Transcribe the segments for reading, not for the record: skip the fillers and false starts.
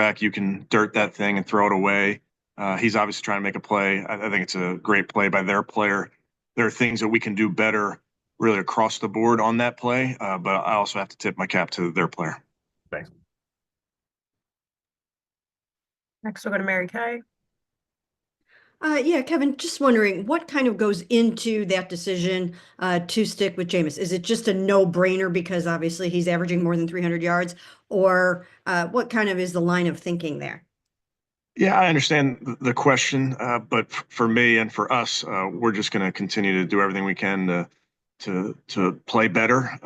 quarterback, you can dirt that thing and throw it away. He's obviously trying to make a play. I think it's a great play by their player. There are things that we can do better really across the board on that play, but I also have to tip my cap to their player. Thanks. Next, we'll go to Mary Kay. Yeah, Kevin, just wondering what kind of goes into that decision to stick with Jameis? Is it just a no-brainer because obviously he's averaging more than 300 yards, or what kind of is the line of thinking there? Yeah, I understand the question, but for me and for us, we're just going to continue to do everything we can to play better.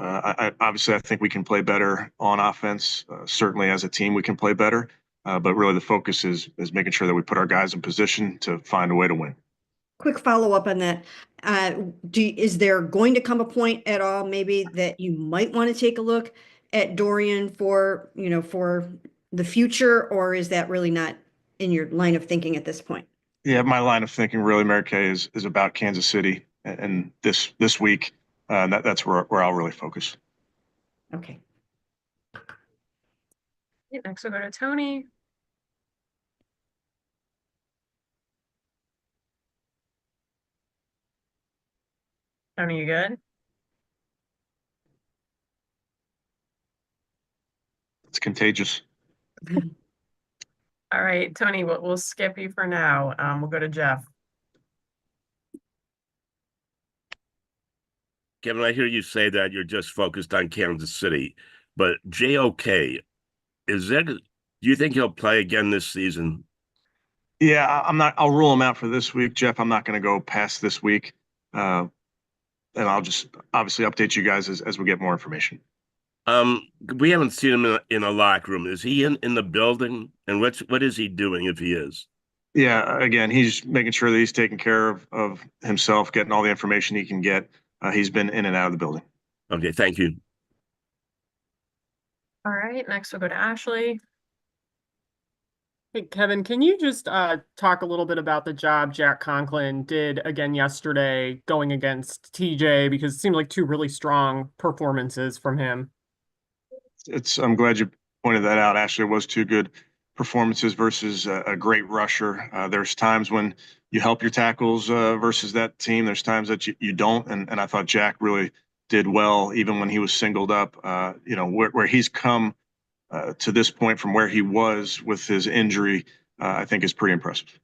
Obviously, I think we can play better on offense. Certainly, as a team, we can play better. But really, the focus is making sure that we put our guys in position to find a way to win. Quick follow-up on that. Is there going to come a point at all, maybe, that you might want to take a look at Dorian for the future, or is that really not in your line of thinking at this point? Yeah, my line of thinking really, Mary Kay, is about Kansas City and this week. That's where I'll really focus. Okay. Next, we'll go to Tony. Tony, you good? It's contagious. All right, Tony, we'll skip you for now. We'll go to Jeff. Kevin, I hear you say that you're just focused on Kansas City, but JOK, do you think he'll play again this season? Yeah, I'll rule him out for this week, Jeff. I'm not going to go past this week. And I'll just obviously update you guys as we get more information. We haven't seen him in a locker room. Is he in the building? And what is he doing if he is? Yeah, again, he's making sure that he's taking care of himself, getting all the information he can get. He's been in and out of the building. Okay, thank you. All right, next we'll go to Ashley. Hey, Kevin, can you just talk a little bit about the job Jack Conklin did again yesterday going against TJ, because it seemed like two really strong performances from him? I'm glad you pointed that out. Ashley, was two good performances versus a great rusher. There's times when you help your tackles versus that team. There's times that you don't, and I thought Jack really did well, even when he was singled up. Where he's come to this point from where he was with his injury, I think is pretty impressive.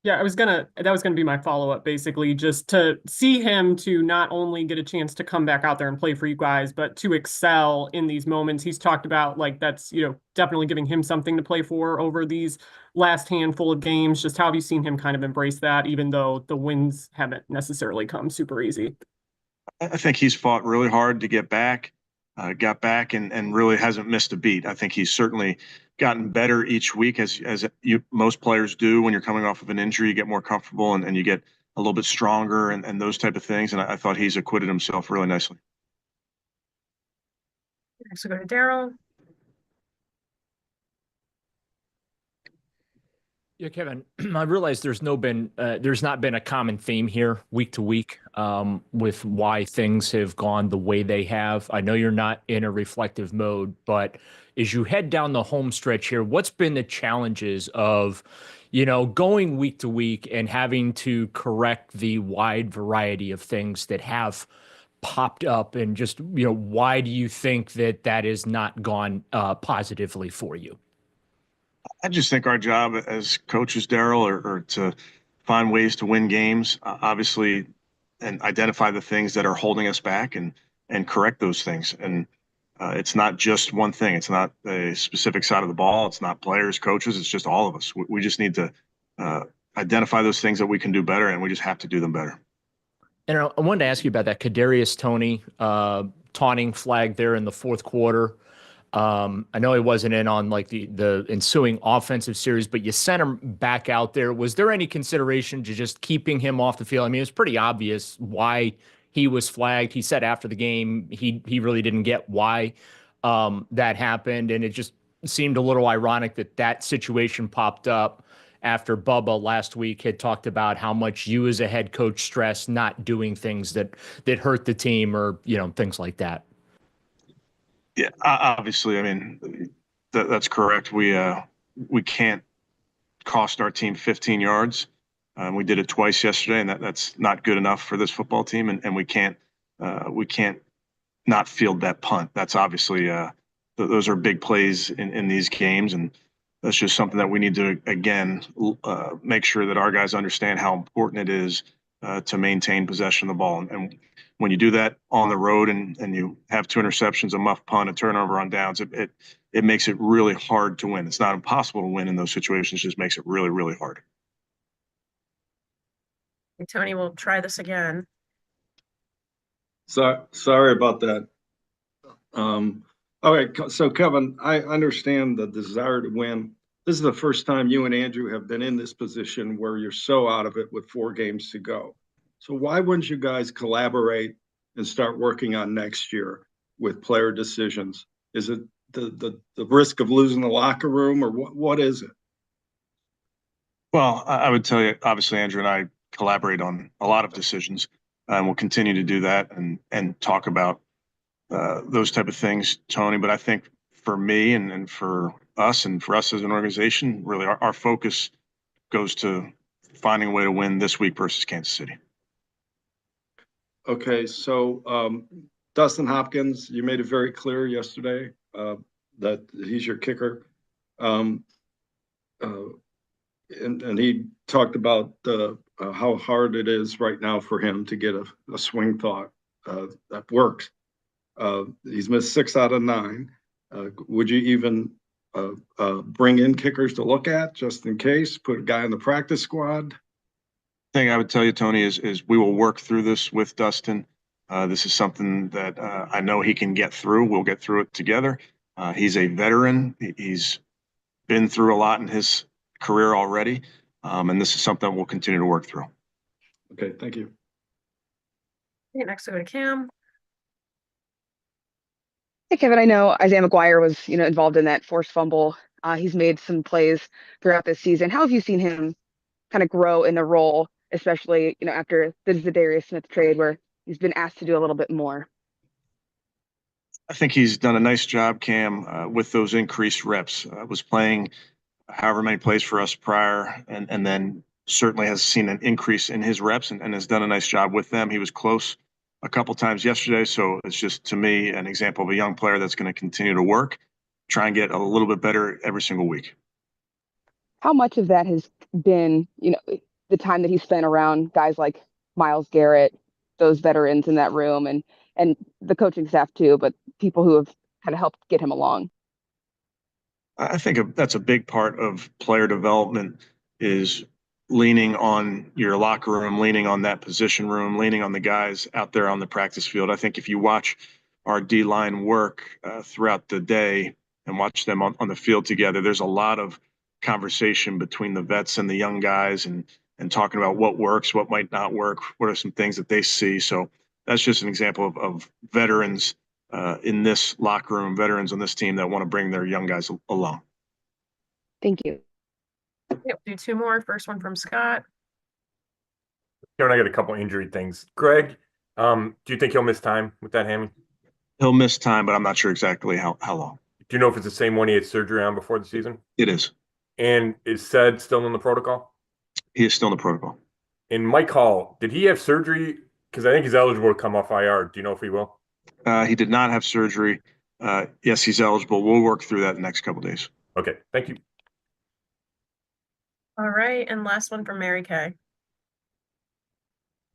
Yeah, that was gonna be my follow-up, basically, just to see him to not only get a chance to come back out there and play for you guys, but to excel in these moments. He's talked about, like, that's, definitely giving him something to play for over these last handful of games. Just how have you seen him kind of embrace that, even though the wins haven't necessarily come super easy? I think he's fought really hard to get back, got back and really hasn't missed a beat. I think he's certainly gotten better each week, as most players do. When you're coming off of an injury, you get more comfortable and you get a little bit stronger and those type of things. And I thought he's acquitted himself really nicely. Next we'll go to Daryl. Yeah, Kevin, I realize there's not been a common theme here week to week with why things have gone the way they have. I know you're not in a reflective mode, but as you head down the home stretch here, what's been the challenges of, going week to week and having to correct the wide variety of things that have popped up, and just, why do you think that has not gone positively for you? I just think our job as coaches, Daryl, are to find ways to win games, obviously, and identify the things that are holding us back and correct those things. And it's not just one thing. It's not a specific side of the ball. It's not players, coaches. It's just all of us. We just need to identify those things that we can do better, and we just have to do them better. And I wanted to ask you about that Kadarius Toney taunting flag there in the fourth quarter. I know he wasn't in on like the ensuing offensive series, but you sent him back out there. Was there any consideration to just keeping him off the field? I mean, it was pretty obvious why he was flagged. He said after the game he really didn't get why that happened, and it just seemed a little ironic that situation popped up after Bubba last week had talked about how much you as a head coach stress not doing things that hurt the team, or things like that. Yeah, obviously, I mean, that's correct. We we can't cost our team 15 yards. We did it twice yesterday, and that's not good enough for this football team. And we can't not field that punt. That's obviously those are big plays in these games, and that's just something that we need to again make sure that our guys understand how important it is to maintain possession of the ball. And when you do that on the road and you have 2 interceptions, a muff punt, a turnover on downs, it makes it really hard to win. It's not impossible to win in those situations; it just makes it really, really hard. Tony, we'll try this again. So sorry about that. All right, so Kevin, I understand the desire to win. This is the first time you and Andrew have been in this position where you're so out of it with 4 games to go. So why wouldn't you guys collaborate and start working on next year with player decisions? Is it the risk of losing the locker room, or what is it? Well, I would tell you, obviously, Andrew and I collaborate on a lot of decisions, and we'll continue to do that and talk about those type of things, Tony. But I think for me and for us as an organization, really our focus goes to finding a way to win this week versus Kansas City. Okay, so Dustin Hopkins, you made it very clear yesterday that he's your kicker. And he talked about how hard it is right now for him to get a swing thought that works. He's missed 6 out of 9. Would you even bring in kickers to look at just in case? Put a guy in the practice squad? Thing I would tell you, Tony, is we will work through this with Dustin. This is something that I know he can get through. We'll get through it together. He's a veteran. He's been through a lot in his career already, and this is something we'll continue to work through. Okay, thank you. Okay, next we'll go to Cam. Hey, Kevin, I know Isaiah McGuire was, involved in that forced fumble. He's made some plays throughout this season. How have you seen him kind of grow in the role, especially, after the Zadarius Smith trade where he's been asked to do a little bit more? I think he's done a nice job, Cam, with those increased reps. Was playing however many plays for us prior, and then certainly has seen an increase in his reps and has done a nice job with them. He was close a couple times yesterday, so it's just, to me, an example of a young player that's going to continue to work, try and get a little bit better every single week. How much of that has been, the time that he spent around guys like Myles Garrett, those veterans in that room, and the coaching staff too, but people who have kind of helped get him along? I think that's a big part of player development, is leaning on your locker room, leaning on that position room, leaning on the guys out there on the practice field. I think if you watch our D-line work throughout the day and watch them on the field together, there's a lot of conversation between the vets and the young guys and talking about what works, what might not work, what are some things that they see. So that's just an example of veterans in this locker room, veterans on this team that want to bring their young guys along. Thank you. Yep, do 2 more. First one from Scott. Kevin, I got a couple injury things. Greg, do you think he'll miss time with that hammy? He'll miss time, but I'm not sure exactly how long. Do you know if it's the same one he had surgery on before the season? It is. And is Said still in the protocol? He is still in the protocol. And Mike Hall, did he have surgery? Because I think he's eligible to come off IR. Do you know if he will? He did not have surgery. Yes, he's eligible. We'll work through that in the next couple of days. Okay, thank you. All right, and last one from Mary Kay.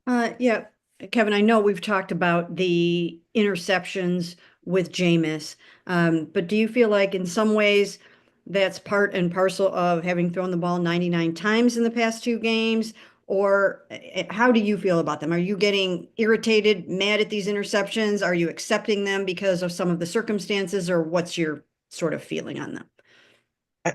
Yeah, Kevin, I know we've talked about the interceptions with Jameis, but do you feel like in some ways that's part and parcel of having thrown the ball 99 times in the past 2 games? Or how do you feel about them? Are you getting irritated, mad at these interceptions? Are you accepting them because of some of the circumstances, or what's your sort of feeling on them?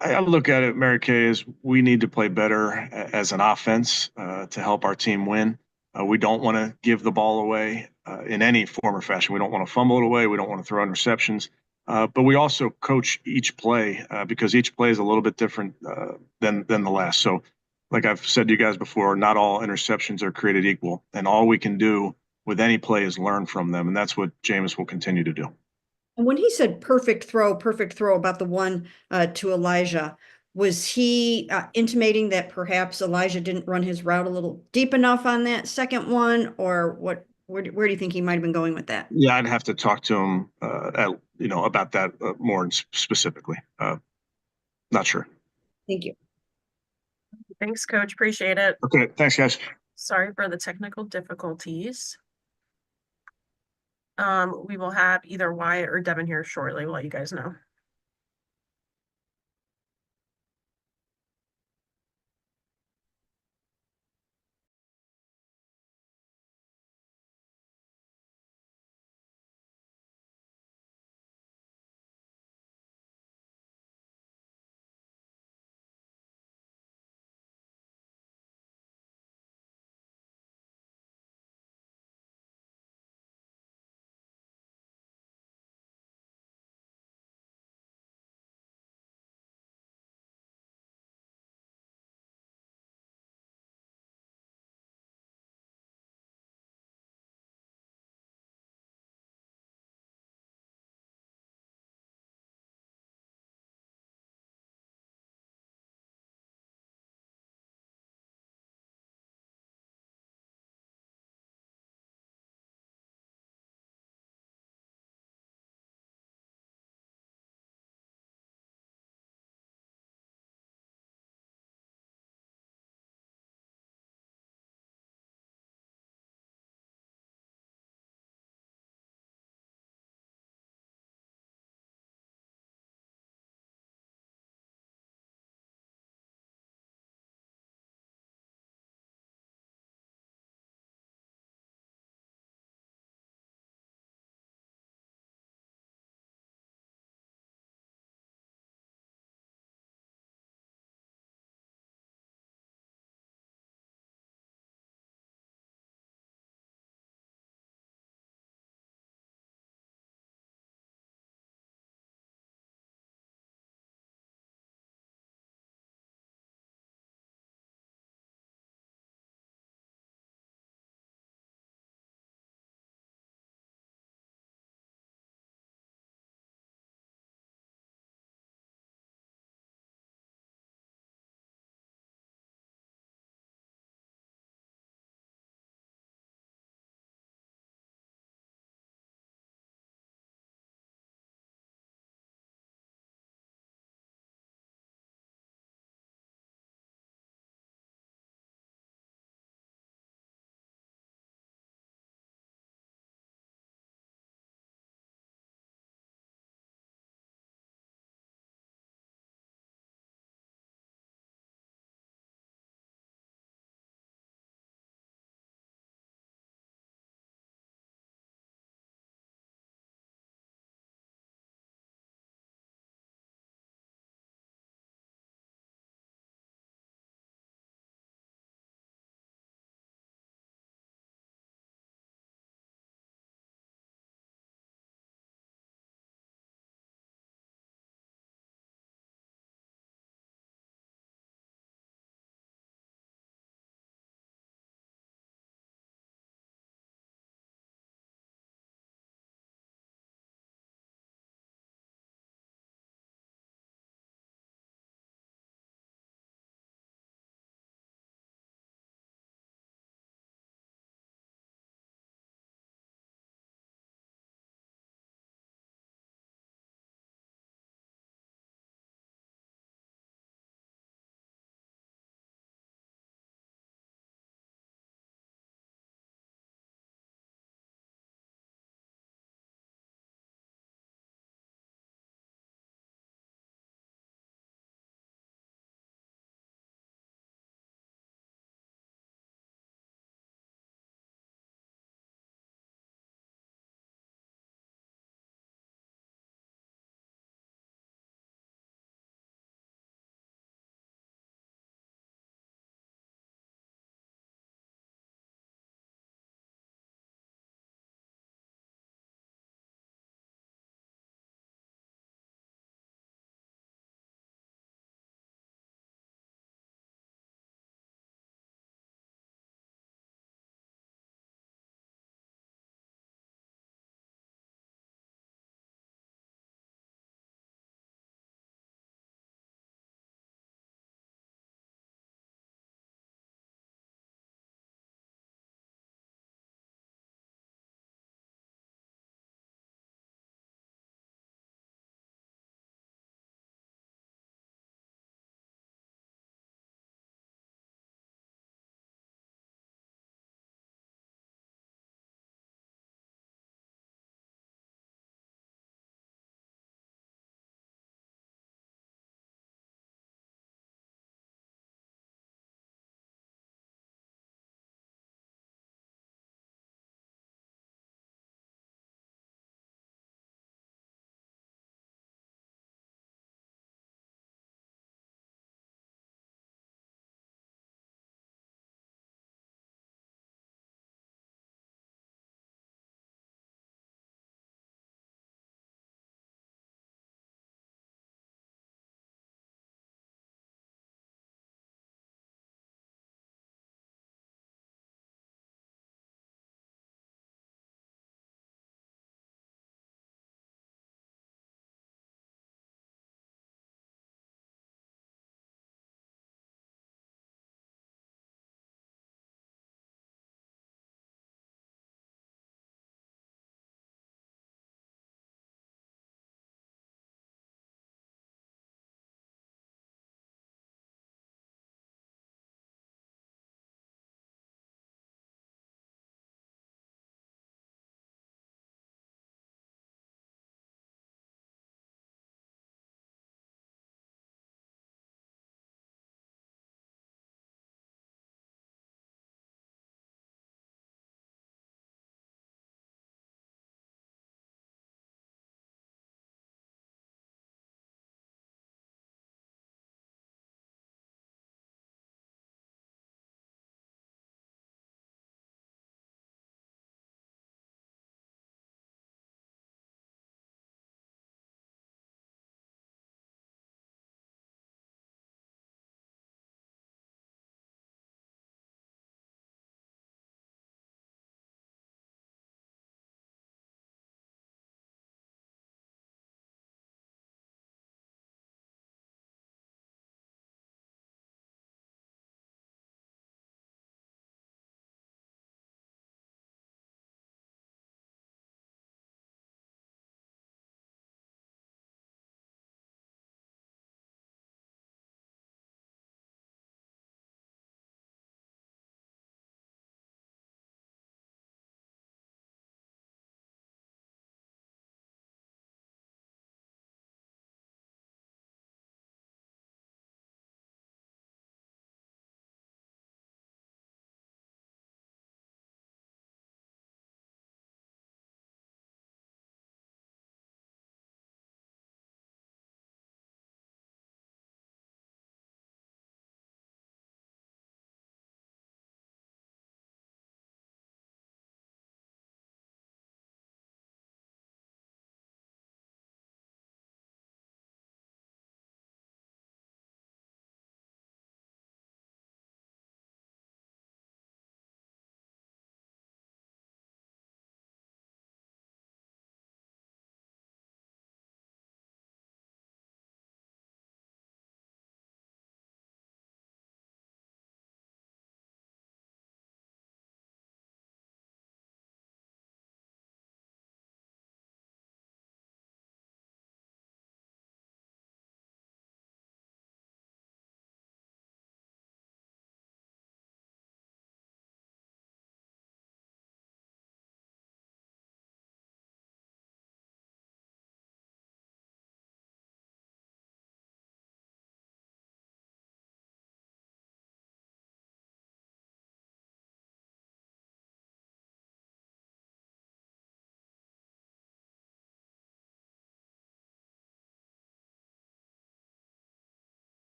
I look at it, Mary Kay, as we need to play better as an offense to help our team win. We don't want to give the ball away in any form or fashion. We don't want to fumble it away. We don't want to throw interceptions. But we also coach each play because each play is a little bit different than the last. So like I've said to you guys before, not all interceptions are created equal. And all we can do with any play is learn from them. And that's what Jameis will continue to do. And when he said perfect throw about the one to Elijah, Was he intimating that perhaps Elijah didn't run his route a little deep enough on that second one, or what? Where do you think he might have been going with that? Yeah, I'd have to talk to him, about that more specifically. Not sure. Thank you. Thanks, Coach. Appreciate it. Okay, thanks, guys. Sorry for the technical difficulties. We will have either Wyatt or Devin here shortly. We'll let you guys know.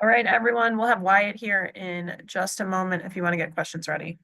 All right, everyone, we'll have Wyatt here in just a moment if you want to get questions ready.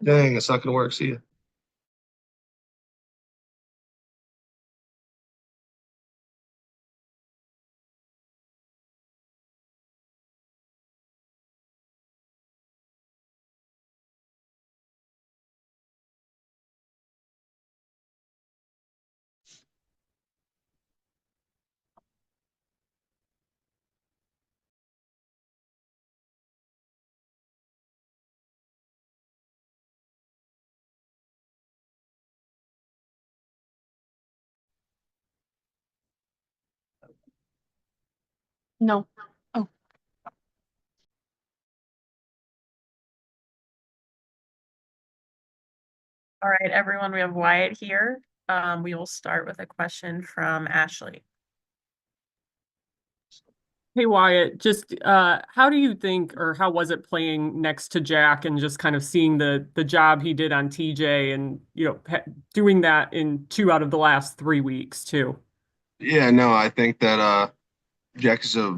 Dang, it's not gonna work. See ya. No. Oh. All right, everyone, we have Wyatt here. We will start with a question from Ashley. Hey Wyatt, just how do you think, or how was it playing next to Jack and just kind of seeing the job he did on TJ and doing that in 2 out of the last 3 weeks too? Yeah, no, I think that Jack is a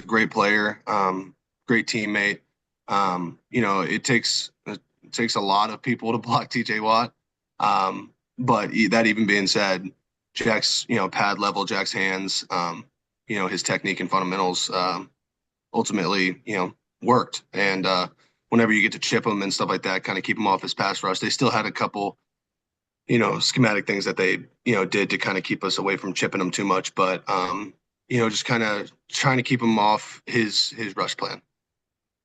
great player, great teammate. It takes a lot of people to block TJ Watt. But that even being said, Jack's pad level, Jack's hands, his technique and fundamentals ultimately worked. And whenever you get to chip him and stuff like that, kind of keep him off his pass rush, they still had a couple schematic things that they did to kind of keep us away from chipping him too much. But just kind of trying to keep him off his rush plan.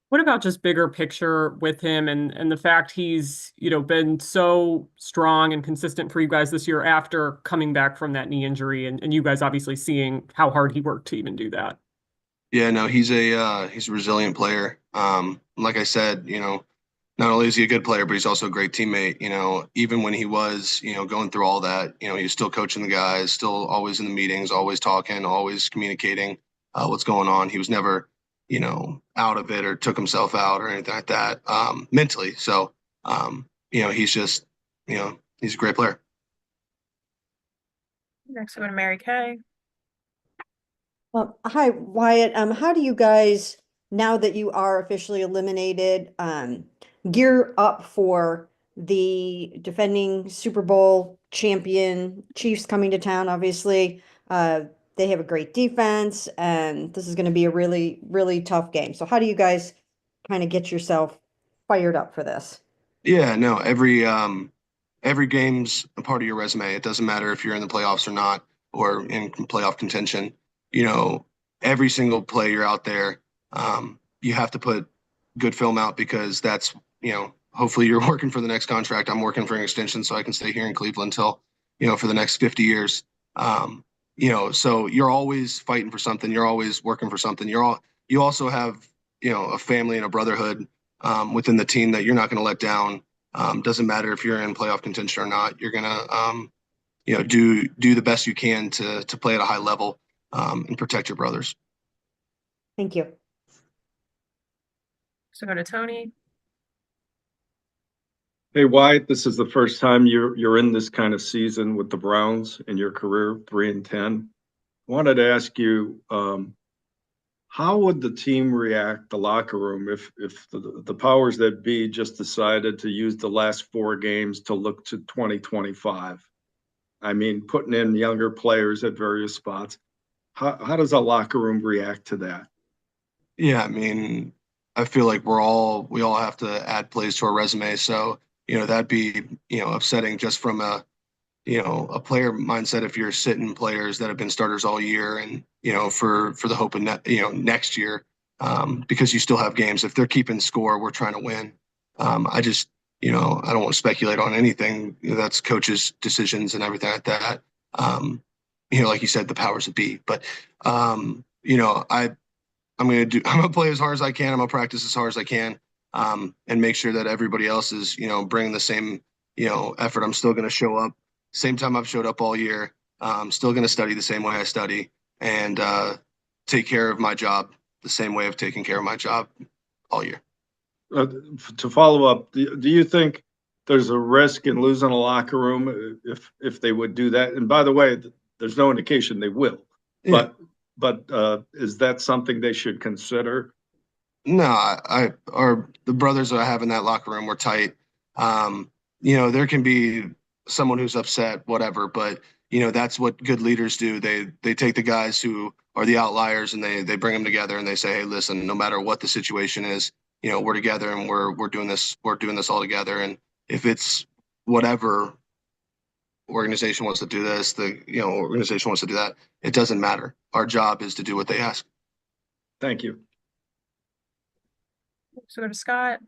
What about just bigger picture with him and the fact he's, been so strong and consistent for you guys this year after coming back from that knee injury and you guys obviously seeing how hard he worked to even do that? Yeah, no, he's a resilient player. Like I said, not only is he a good player, but he's also a great teammate. Even when he was, going through all that, he was still coaching the guys, still always in the meetings, always talking, always communicating what's going on. He was never, out of it or took himself out or anything like that mentally. So, he's just, he's a great player. Next, we go to Mary Kay. Hi, Wyatt. How do you guys, now that you are officially eliminated, gear up for the defending Super Bowl champion Chiefs coming to town? Obviously, they have a great defense, and this is going to be a really, really tough game. So how do you guys kind of get yourself fired up for this? Yeah, no, every game's a part of your resume. It doesn't matter if you're in the playoffs or not, or in playoff contention. Every single play you're out there, you have to put good film out because that's, hopefully you're working for the next contract. I'm working for an extension so I can stay here in Cleveland until, for the next 50 years. So you're always fighting for something. You're always working for something. You also have, a family and a brotherhood within the team that you're not going to let down. Doesn't matter if you're in playoff contention or not. You're going to, do the best you can to play at a high level and protect your brothers. Thank you. So go to Tony. Hey, Wyatt, this is the first time you're in this kind of season with the Browns in your career, 3-10. Wanted to ask you, how would the team react, the locker room, if the powers that be just decided to use the last 4 games to look to 2025? I mean, putting in younger players at various spots. How does a locker room react to that? Yeah, I mean, I feel like we all have to add plays to our resume. So, that'd be, upsetting just from a player mindset if you're sitting players that have been starters all year and, for the hope of next year, because you still have games. If they're keeping score, we're trying to win. I just, I don't want to speculate on anything. That's coaches' decisions and everything like that. Like you said, the powers that be. But, I'm going to play as hard as I can. I'm going to practice as hard as I can, and make sure that everybody else is, bringing the same, effort. I'm still going to show up same time I've showed up all year. Still going to study the same way I study and take care of my job the same way I've taken care of my job all year. To follow up, do you think there's a risk in losing a locker room if they would do that? And by the way, there's no indication they will. Yeah. But is that something they should consider? No, the brothers that I have in that locker room, we're tight. There can be someone who's upset, whatever, but that's what good leaders do. They take the guys who are the outliers and they bring them together and they say, hey, listen, no matter what the situation is, we're together and we're doing this all together. And if it's whatever organization wants to do this, the organization wants to do that, it doesn't matter. Our job is to do what they ask. Thank you. So go to Scott.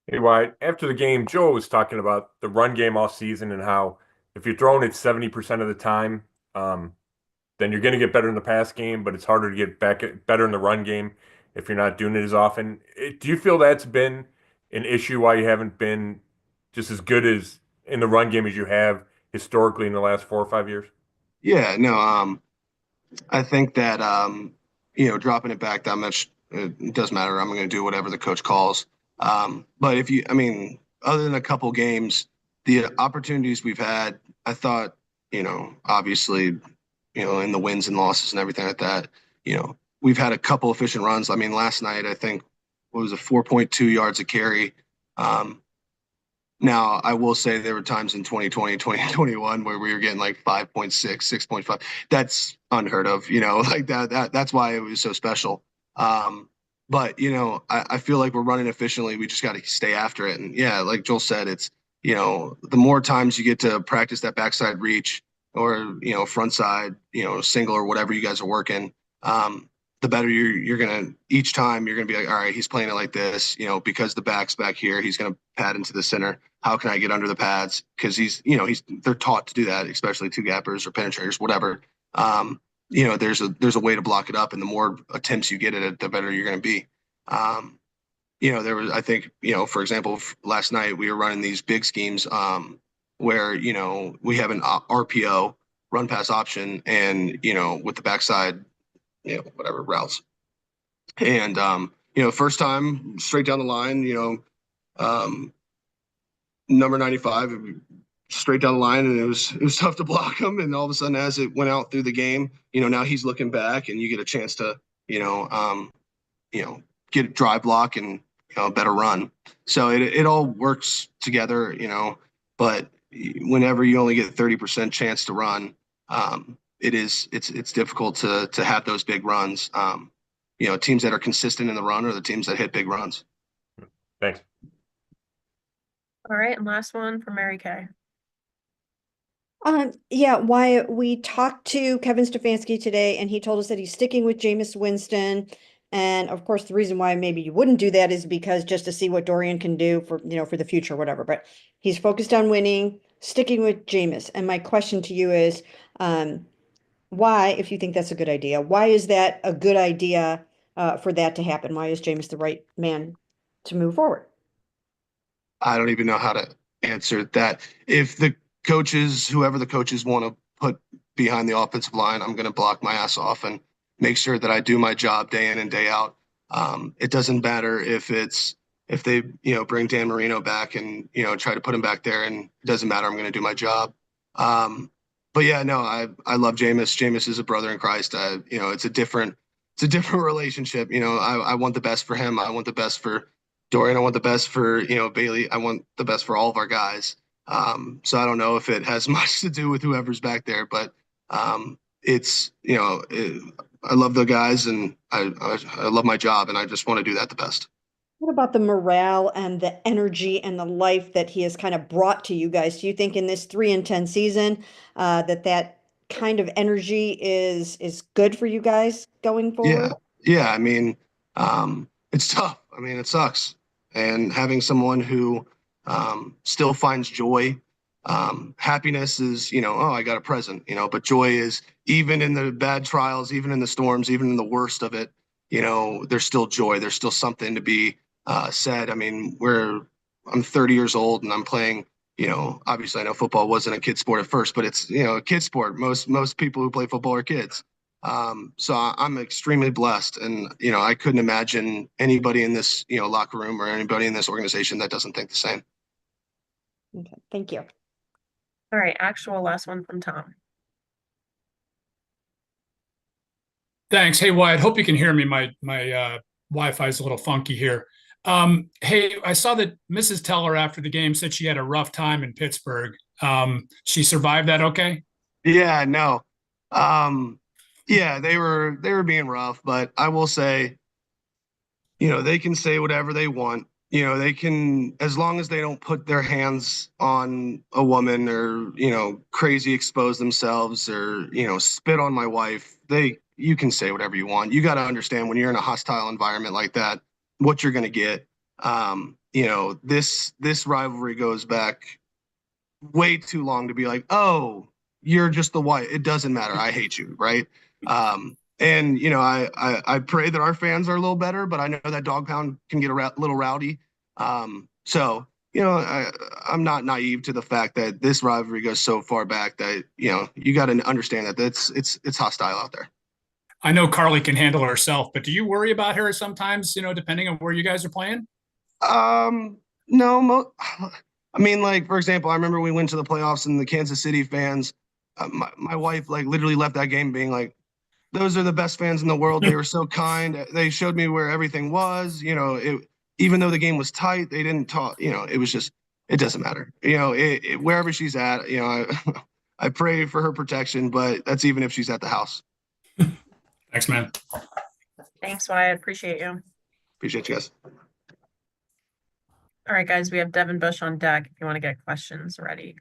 Hey, Wyatt, after the game, Joe was talking about the run game all season and how if you're throwing it 70% of the time, then you're going to get better in the pass game, but it's harder to get better in the run game if you're not doing it as often. Do you feel that's been an issue why you haven't been just as good as in the run game as you have historically in the last 4 or 5 years? Yeah, no, I think that, dropping it back that much, it doesn't matter. I'm going to do whatever the coach calls. But other than a couple games, the opportunities we've had, I thought, obviously, in the wins and losses and everything like that, we've had a couple efficient runs. I mean, last night, I think, what was it, 4.2 yards a carry. Now, I will say there were times in 2020, 2021 where we were getting like 5.6, 6.5. That's unheard of, like that's why it was so special. But, I feel like we're running efficiently. We just got to stay after it. And yeah, like Joel said, it's, the more times you get to practice that backside reach or, front side, single or whatever you guys are working, the better you're going to, each time you're going to be like, all right, he's playing it like this, because the back's back here, he's going to pad into the center. How can I get under the pads? Because they're taught to do that, especially two gappers or penetrators, whatever. There's a way to block it up, and the more attempts you get at it, the better you're going to be. There was, I think, for example, last night we were running these big schemes where, we have an RPO, run pass option, and, with the backside, whatever routes. And, first time straight down the line, number 95 straight down the line, and it was tough to block him. And all of a sudden, as it went out through the game, now he's looking back and you get a chance to, get a drive block and, a better run. So it all works together, but whenever you only get 30% chance to run, it's difficult to have those big runs. Teams that are consistent in the run are the teams that hit big runs. Thanks. All right, and last one from Mary Kay. Yeah, Wyatt, we talked to Kevin Stefanski today, and he told us that he's sticking with Jameis Winston. And of course, the reason why maybe you wouldn't do that is because just to see what Dorian can do for the future, whatever. But he's focused on winning, sticking with Jameis. And my question to you is, why, if you think that's a good idea, why is that a good idea for that to happen? Why is Jameis the right man to move forward? I don't even know how to answer that. If the coaches, whoever the coaches want to put behind the offensive line, I'm going to block my ass off and make sure that I do my job day in and day out. It doesn't matter if it's, if they, bring Dan Marino back and, try to put him back there, and it doesn't matter, I'm going to do my job. But yeah, no, I love Jameis. Jameis is a brother in Christ. It's a different relationship. I want the best for him. I want the best for Dorian. I want the best for, Bailey. I want the best for all of our guys. So I don't know if it has much to do with whoever's back there, but it's, I love the guys, and I love my job, and I just want to do that the best. What about the morale and the energy and the life that he has kind of brought to you guys? Do you think in this 3-10 season, that kind of energy is good for you guys going forward? Yeah. I mean, it's tough. I mean, it sucks. And having someone who still finds joy, happiness is, I got a present, but joy is, even in the bad trials, even in the storms, even in the worst of it, there's still joy. There's still something to be said. I mean, I'm 30 years old and I'm playing, obviously I know football wasn't a kid sport at first, but it's, a kid sport. Most people who play football are kids. So I'm extremely blessed, and, I couldn't imagine anybody in this, locker room or anybody in this organization that doesn't think the same. Okay, thank you. All right, actual last one from Tom. Thanks. Hey, Wyatt, hope you can hear me. My Wi-Fi is a little funky here. Hey, I saw that Mrs. Teller after the game said she had a rough time in Pittsburgh. She survived that okay? Yeah, no. Yeah, they were being rough, but I will say, they can say whatever they want. They can, as long as they don't put their hands on a woman or, crazy expose themselves or, spit on my wife. You can say whatever you want. You got to understand, when you're in a hostile environment like that, what you're going to get. This rivalry goes back way too long to be like, oh, you're just the white. It doesn't matter. I hate you. Right. And, I pray that our fans are a little better, but I know that dog pound can get a little rowdy. So, I'm not naive to the fact that this rivalry goes so far back that, you got to understand that it's hostile out there. I know Carly can handle herself, but do you worry about her sometimes, depending on where you guys are playing? No, I mean, like, for example, I remember we went to the playoffs and the Kansas City fans, my wife, like, literally left that game being like, those are the best fans in the world. They were so kind. They showed me where everything was, even though the game was tight, they didn't talk, it was just, it doesn't matter. Wherever she's at, I pray for her protection, but that's even if she's at the house. Thanks, man. Thanks, Wyatt. Appreciate you. Appreciate you guys. All right, guys, we have Devin Bush on deck if you want to get questions ready.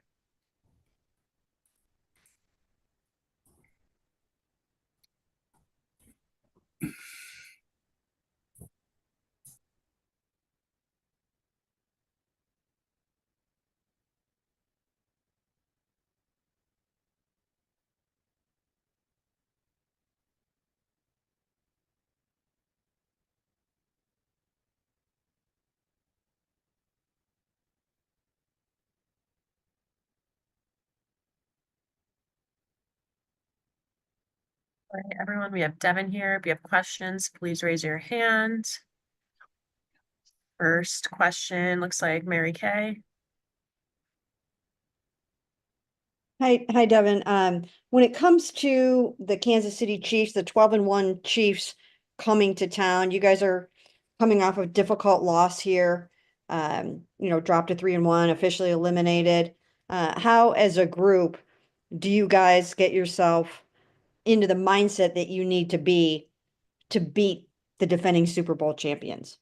All right, everyone, we have Devin here. If you have questions, please raise your hand. First question looks like Mary Kay. Hi, Devin. When it comes to the Kansas City Chiefs, the 12-1 Chiefs coming to town, you guys are coming off a difficult loss here. Dropped to 3-1, officially eliminated. How, as a group, do you guys get yourself into the mindset that you need to be to beat the defending Super Bowl champions?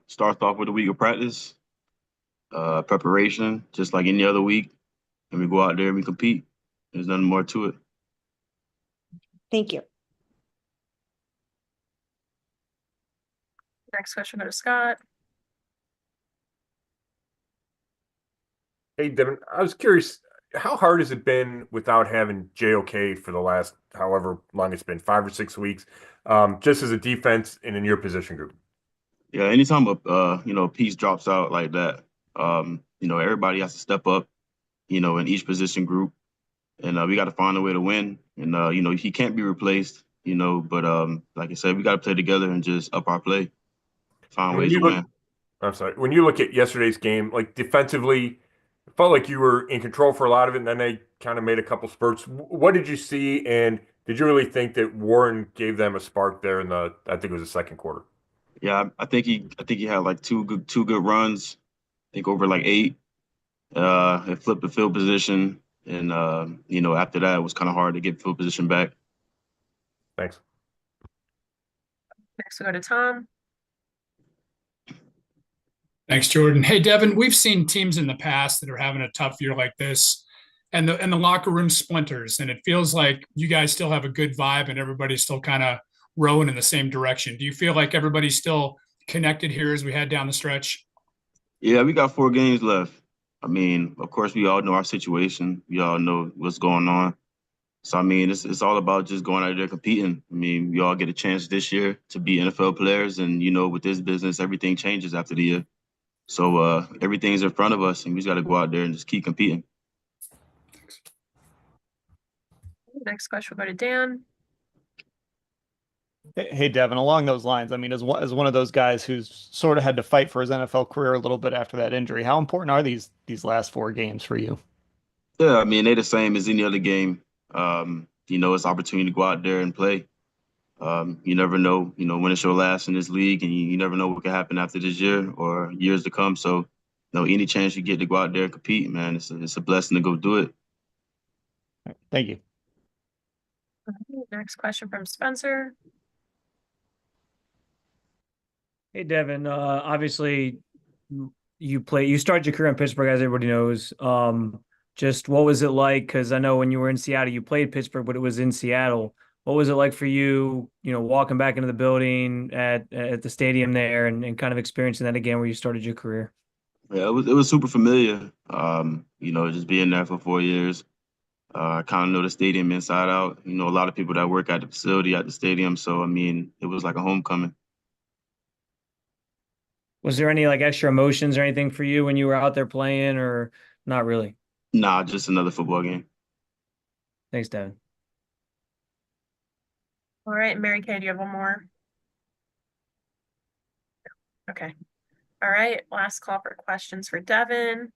Starts off with a week of practice, preparation, just like any other week. And we go out there and we compete. There's nothing more to it. Thank you. Next question, go to Scott. Hey, Devin, I was curious, how hard has it been without having JOK for the last however long it's been, 5 or 6 weeks, just as a defense and in your position group? Yeah, anytime a piece drops out like that, everybody has to step up, in each position group. And we got to find a way to win. And, he can't be replaced, but like I said, we got to play together and just up our play, find ways to win. I'm sorry. When you look at yesterday's game, like defensively, it felt like you were in control for a lot of it, and then they kind of made a couple spurts. What did you see, and did you really think that Warren gave them a spark there in the? I think it was the second quarter. Yeah, I think he had like two good runs. I think over like 8. It flipped the field position, and you know, after that, it was kind of hard to get field position back. Thanks. Next we'll go to Tom. Thanks, Jordan. Hey, Devin, we've seen teams in the past that are having a tough year like this, and the locker room splinters, and it feels like you guys still have a good vibe and everybody's still kind of rowing in the same direction. Do you feel like everybody's still connected here as we head down the stretch? Yeah, we got 4 games left. I mean, of course, we all know our situation. We all know what's going on. So I mean, it's all about just going out there competing. I mean, we all get a chance this year to be NFL players, and you know, with this business, everything changes after the year. So everything's in front of us, and we just got to go out there and just keep competing. Next question will go to Dan. Hey, Devin, along those lines, I mean, as one of those guys who's sort of had to fight for his NFL career a little bit after that injury, how important are these last 4 games for you? Yeah, I mean, they're the same as any other game. You know, it's opportunity to go out there and play. You never know, you know, when it's your last in this league, and you never know what could happen after this year or years to come. So, you know, any chance you get to go out there and compete, man, it's a blessing to go do it. Thank you. Next question from Spencer. Hey, Devin. Obviously, you started your career in Pittsburgh, as everybody knows. Just what was it like? Because I know when you were in Seattle, you played Pittsburgh, but it was in Seattle. What was it like for you, you know, walking back into the building at the stadium there and kind of experiencing that again where you started your career? Yeah, it was super familiar. You know, just being there for 4 years. I kind of know the stadium inside out. You know, a lot of people that work at the facility at the stadium. So, I mean, it was like a homecoming. Was there any like extra emotions or anything for you when you were out there playing, or not really? Nah, just another football game. Thanks, Devin. All right, Mary Kay, do you have one more? Okay. All right, last call for questions for Devin.